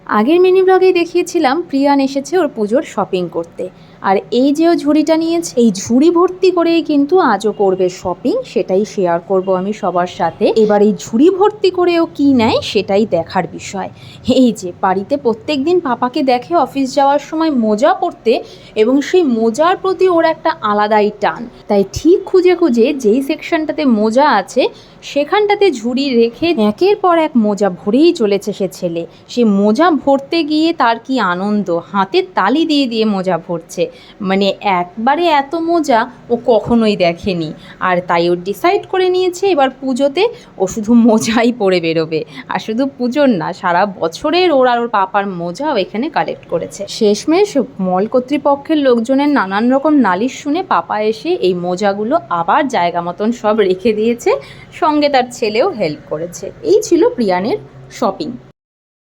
আগের মিনি ব্লগেই দেখিয়েছিলাম প্রিয়ান এসেছে ওর পুজোর শপিং করতে, আর এই যে ও ঝুড়িটা নিয়েছে, এই ঝুড়ি ভর্তি করেই কিন্তু আজও করবে শপিং। সেটাই শেয়ার করব আমি সবার সাথে। এবার এই ঝুড়ি ভর্তি করে ও কী নেয় সেটাই দেখার বিষয়। এই যে বাড়িতে প্রত্যেক দিন পাপাকে দেখে অফিস যাওয়ার সময় মোজা পরতে, এবং সেই মোজার প্রতি ওর একটা আলাদাই টান। তাই ঠিক খুঁজে খুঁজে যেই সেকশনটাতে মোজা আছে সেখানটাতে ঝুড়ি রেখে একের পর এক মোজা ভরেই চলেছে সে ছেলে। সে মোজা ভরতে গিয়ে তার কি আনন্দ, হাতে তালি দিয়ে দিয়ে মোজা ভরছে। মানে একবারে এত মোজা ও কখনোই দেখেনি। আর তাই ও ডিসাইড করে নিয়েছে এবার পুজোতে ও শুধু মোজাই পরে বেরোবে। আর শুধু পুজোর না, সারা বছরের ওর আর ওর পাপার মোজাও এখানে কালেক্ট করেছে। শেষমেশ মল কর্তৃপক্ষের লোকজনের নানান রকম নালিশ শুনে পাপা এসে এই মোজাগুলো আবার জায়গা মতন সব রেখে দিয়েছে, সঙ্গে তার ছেলেও হেল্প করেছে। এই ছিল প্রিয়ানের শপিং।